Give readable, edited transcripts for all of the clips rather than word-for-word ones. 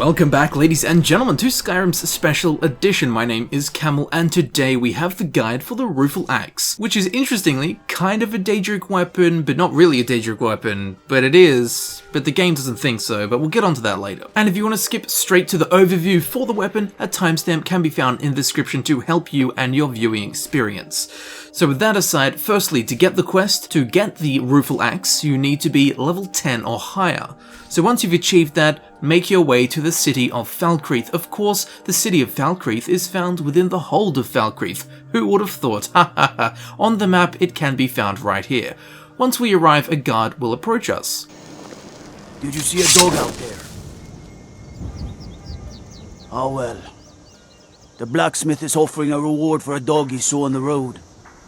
Welcome back, ladies and gentlemen, to Skyrim's Special Edition. My name is Camel, and today we have the guide for the Rueful Axe, which is interestingly kind of a Daedric weapon, but not really a Daedric weapon, but it is, but the game doesn't think so, but we'll get onto that later. And if you want to skip straight to the overview for the weapon, a timestamp can be found in the description to help you and your viewing experience. So with that aside, firstly, to get the quest, to get the Rueful Axe, you need to be level 10 or higher. So once you've achieved that, make your way to the city of Falkreath. Of course, the city of Falkreath is found within the hold of Falkreath. Who would have thought? Ha ha ha. On the map, it can be found right here. Once we arrive, a guard will approach us. Did you see a dog out there? Oh well. The blacksmith is offering a reward for a dog he saw on the road.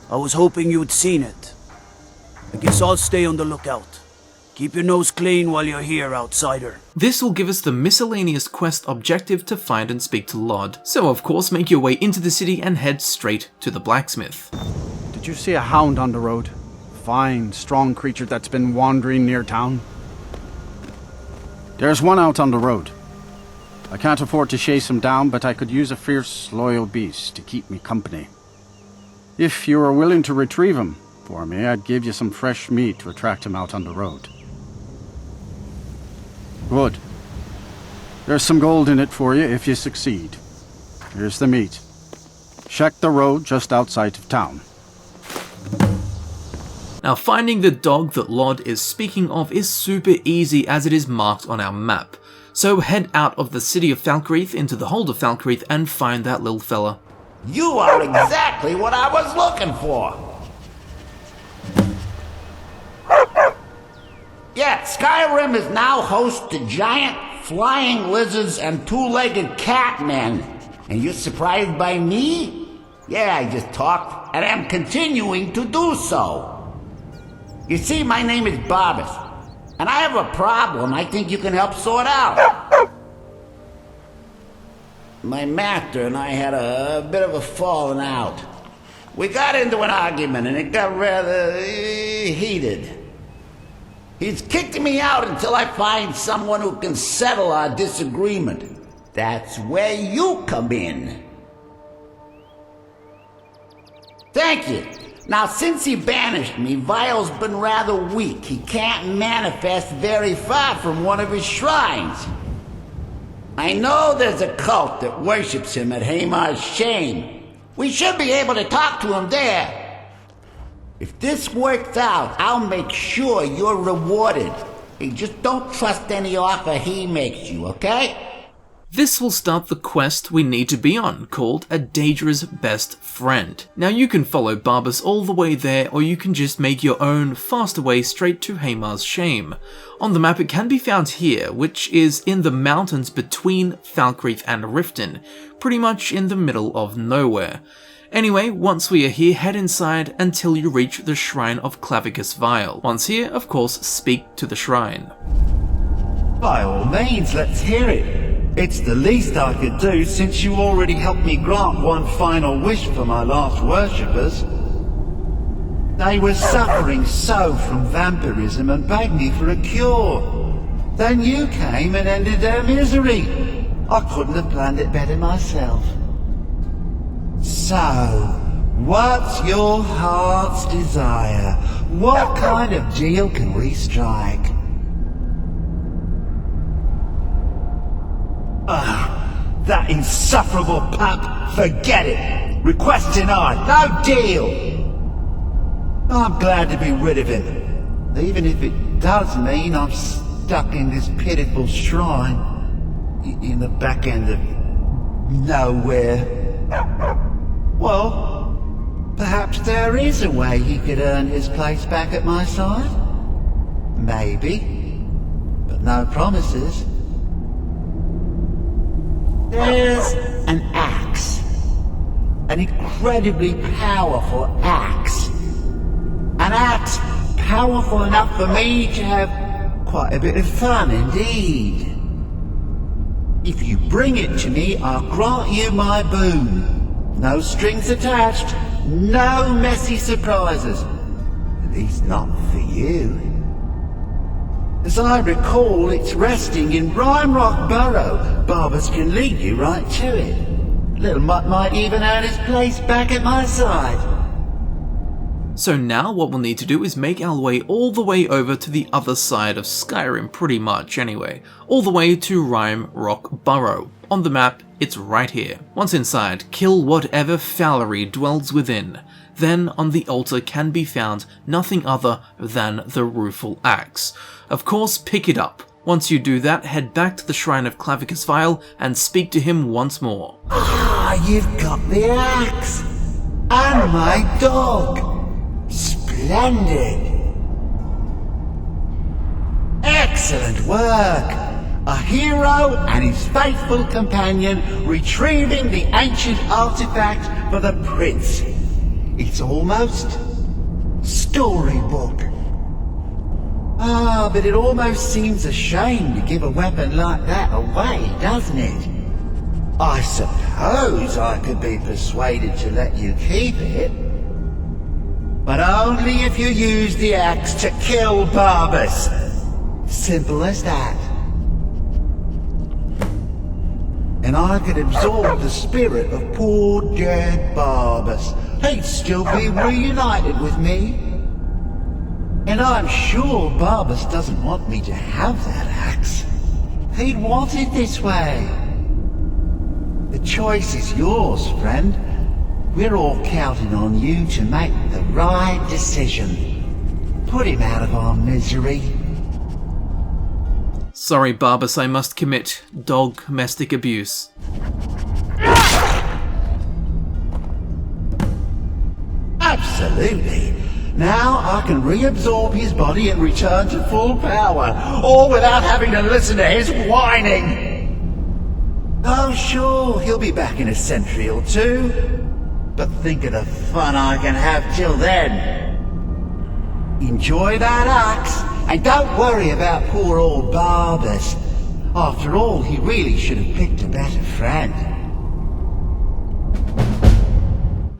I was hoping you'd seen it. I guess I'll stay on the lookout. Keep your nose clean while you're here, outsider. This will give us the miscellaneous quest objective to find and speak to Lod. So of course, make your way into the city and head straight to the blacksmith. Did you see a hound on the road? Fine, strong creature that's been wandering near town. There's one out on the road. I can't afford to chase him down, but I could use a fierce, loyal beast to keep me company. If you were willing to retrieve him for me, I'd give you some fresh meat to attract him out on the road. Good. There's some gold in it for you if you succeed. Here's the meat. Check the road just outside of town. Now, finding the dog that Lod is speaking of is super easy as it is marked on our map. So head out of the city of Falkreath into the hold of Falkreath and find that little fella. You are exactly what I was looking for. Yeah, Skyrim is now host to giant flying lizards and two-legged catmen. And you're surprised by me? Yeah, I just talked, and I'm continuing to do so. You see, my name is Barbas, and I have a problem I think you can help sort out. My master and I had a bit of a falling out. We got into an argument and it got rather heated. He's kicked me out until I find someone who can settle our disagreement. That's where you come in. Thank you. Now, since he banished me, Vile's been rather weak. He can't manifest very far from one of his shrines. I know there's a cult that worships him at Hamar's Shame. We should be able to talk to him there. If this works out, I'll make sure you're rewarded. Hey, just don't trust any offer he makes you, okay? This will start the quest we need to be on, called A Daedra's Best Friend. Now you can follow Barbas all the way there, or you can just make your own faster way straight to Hamar's Shame. On the map it can be found here, which is in the mountains between Falkreath and Riften, pretty much in the middle of nowhere. Anyway, once we are here, head inside until you reach the Shrine of Clavicus Vile. Once here, of course, speak to the shrine. By all means, let's hear it. It's the least I could do since you already helped me grant one final wish for my last worshippers. They were suffering so from vampirism and begged me for a cure. Then you came and ended their misery. I couldn't have planned it better myself. So, what's your heart's desire? What kind of deal can we strike? That insufferable pup, forget it! Request denied, no deal! I'm glad to be rid of him, even if it does mean I'm stuck in this pitiful shrine, in the back end of nowhere. Well, perhaps there is a way he could earn his place back at my side? Maybe, but no promises. There's an axe. An incredibly powerful axe. An axe powerful enough for me to have quite a bit of fun indeed. If you bring it to me, I'll grant you my boon. No strings attached, no messy surprises. At least not for you. As I recall, it's resting in Rimerock Burrow. Barbas can lead you right to it. Little Mutt might even earn his place back at my side. So now what we'll need to do is make our way all the way over to the other side of Skyrim, pretty much anyway. All the way to Rimerock Burrow. On the map, it's right here. Once inside, kill whatever fowlery dwells within. Then on the altar can be found nothing other than the Rueful Axe. Of course, pick it up. Once you do that, head back to the Shrine of Clavicus Vile and speak to him once more. Ah, you've got the axe! And my dog! Splendid! Excellent work! A hero and his faithful companion retrieving the ancient artifact for the prince. It's almost storybook. Ah, but it almost seems a shame to give a weapon like that away, doesn't it? I suppose I could be persuaded to let you keep it. But only if you use the axe to kill Barbas. Simple as that. And I could absorb the spirit of poor dead Barbas. He'd still be reunited with me. And I'm sure Barbas doesn't want me to have that axe. He'd want it this way. The choice is yours, friend. We're all counting on you to make the right decision. Put him out of our misery. Sorry, Barbas, I must commit domestic abuse. Absolutely. Now I can reabsorb his body and return to full power, all without having to listen to his whining. Oh sure, he'll be back in a century or two, but think of the fun I can have till then. Enjoy that axe, and don't worry about poor old Barbas. After all, he really should have picked a better friend.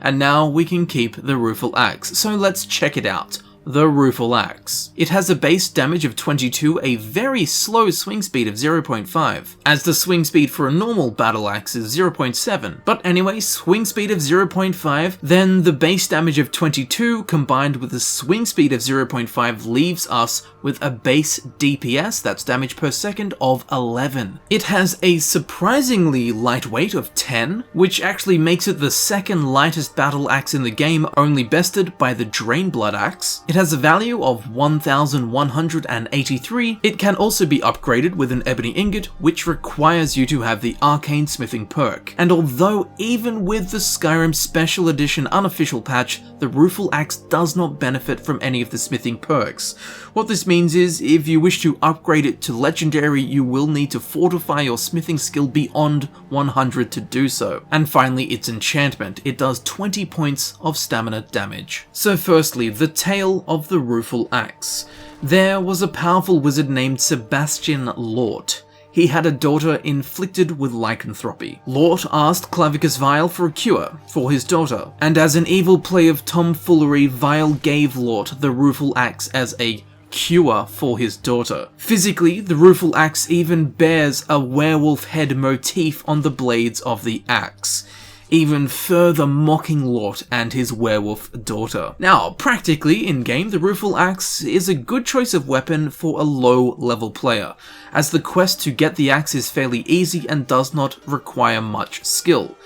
And now we can keep the Rueful Axe, so let's check it out. The Rueful Axe. It has a base damage of 22, a very slow swing speed of 0.5, as the swing speed for a normal battle axe is 0.7. But anyway, swing speed of 0.5, then the base damage of 22 combined with a swing speed of 0.5 leaves us with a base DPS, that's damage per second, of 11. It has a surprisingly light weight of 10, which actually makes it the second lightest battle axe in the game, only bested by the Drainblood axe. It has a value of 1183. It can also be upgraded with an ebony ingot, which requires you to have the arcane smithing perk. And although even with the Skyrim Special Edition unofficial patch, the Rueful Axe does not benefit from any of the smithing perks. What this means is, if you wish to upgrade it to legendary, you will need to fortify your smithing skill beyond 100 to do so. And finally, its enchantment. It does 20 points of stamina damage. So firstly, the tale of the Rueful Axe. There was a powerful wizard named Sebastian Lort. He had a daughter inflicted with lycanthropy. Lort asked Clavicus Vile for a cure for his daughter, and as an evil play of tomfoolery, Vile gave Lort the Rueful Axe as a cure for his daughter. Physically, the Rueful Axe even bears a werewolf head motif on the blades of the axe, even further mocking Lort and his werewolf daughter. Now, practically, in-game, the Rueful Axe is a good choice of weapon for a low-level player, as the quest to get the axe is fairly easy and does not require much skill.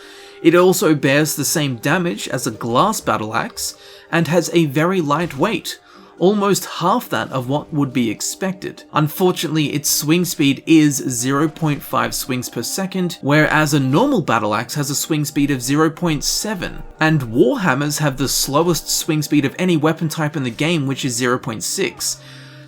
It also bears the same damage as a glass battle axe, and has a very light weight, almost half that of what would be expected. Unfortunately, its swing speed is 0.5 swings per second, whereas a normal battle axe has a swing speed of 0.7. And warhammers have the slowest swing speed of any weapon type in the game, which is 0.6.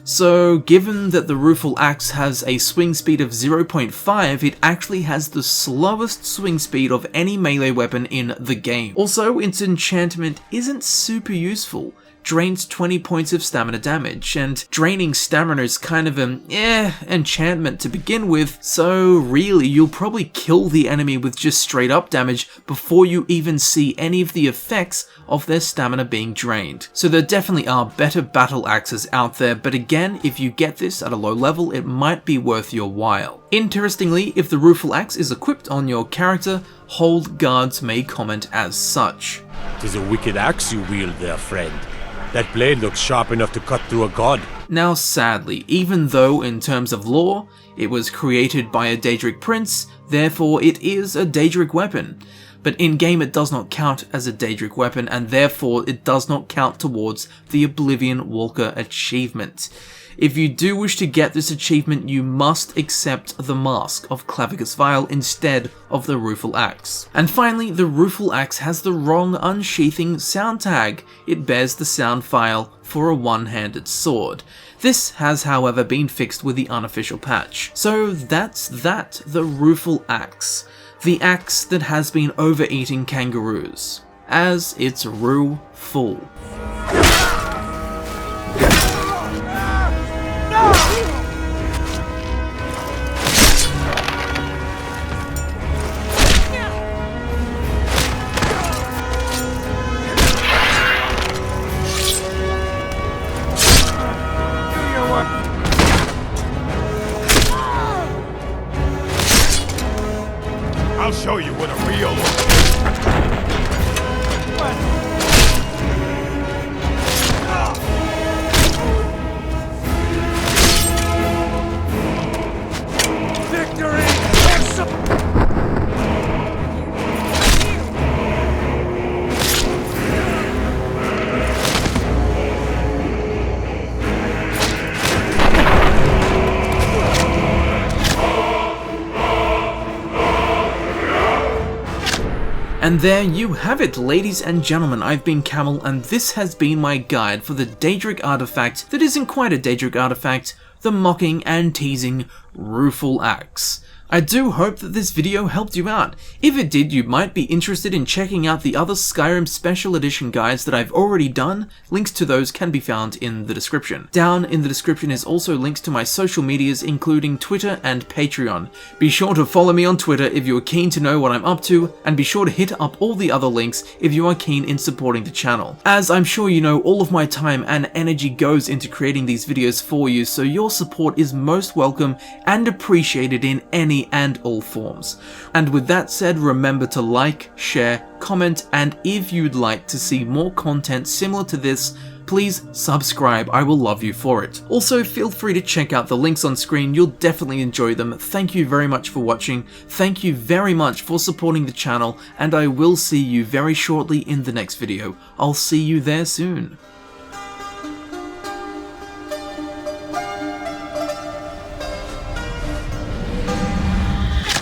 So given that the Rueful Axe has a swing speed of 0.5, it actually has the slowest swing speed of any melee weapon in the game. Also, its enchantment isn't super useful, drains 20 points of stamina damage, and draining stamina is kind of an enchantment to begin with, so really you'll probably kill the enemy with just straight up damage before you even see any of the effects of their stamina being drained. So there definitely are better battle axes out there, but again, if you get this at a low level, it might be worth your while. Interestingly, if the Rueful Axe is equipped on your character, hold guards may comment as such. "'Tis a wicked axe you wield there, friend. That blade looks sharp enough to cut through a god." Now sadly, even though in terms of lore, it was created by a Daedric prince, therefore it is a Daedric weapon. But in-game it does not count as a Daedric weapon, and therefore it does not count towards the Oblivion Walker achievement. If you do wish to get this achievement, you must accept the mask of Clavicus Vile instead of the Rueful Axe. And finally, the Rueful Axe has the wrong unsheathing sound tag. It bears the sound file for a one-handed sword. This has, however, been fixed with the unofficial patch. So that's that, the Rueful Axe. The axe that has been overeating kangaroos, as it's Rueful. I'll show you what a real And there you have it, ladies and gentlemen. I've been Camel, and this has been my guide for the Daedric artifact that isn't quite a Daedric artifact, the mocking and teasing Rueful Axe. I do hope that this video helped you out. If it did, you might be interested in checking out the other Skyrim Special Edition guides that I've already done. Links to those can be found in the description. Down in the description is also links to my social medias, including Twitter and Patreon. Be sure to follow me on Twitter if you are keen to know what I'm up to, and be sure to hit up all the other links if you are keen in supporting the channel. As I'm sure you know, all of my time and energy goes into creating these videos for you, so your support is most welcome and appreciated in any and all forms. And with that said, remember to like, share, comment, and if you'd like to see more content similar to this, please subscribe. I will love you for it. Also, feel free to check out the links on screen. You'll definitely enjoy them. Thank you very much for watching. Thank you very much for supporting the channel, and I will see you very shortly in the next video. I'll see you there soon.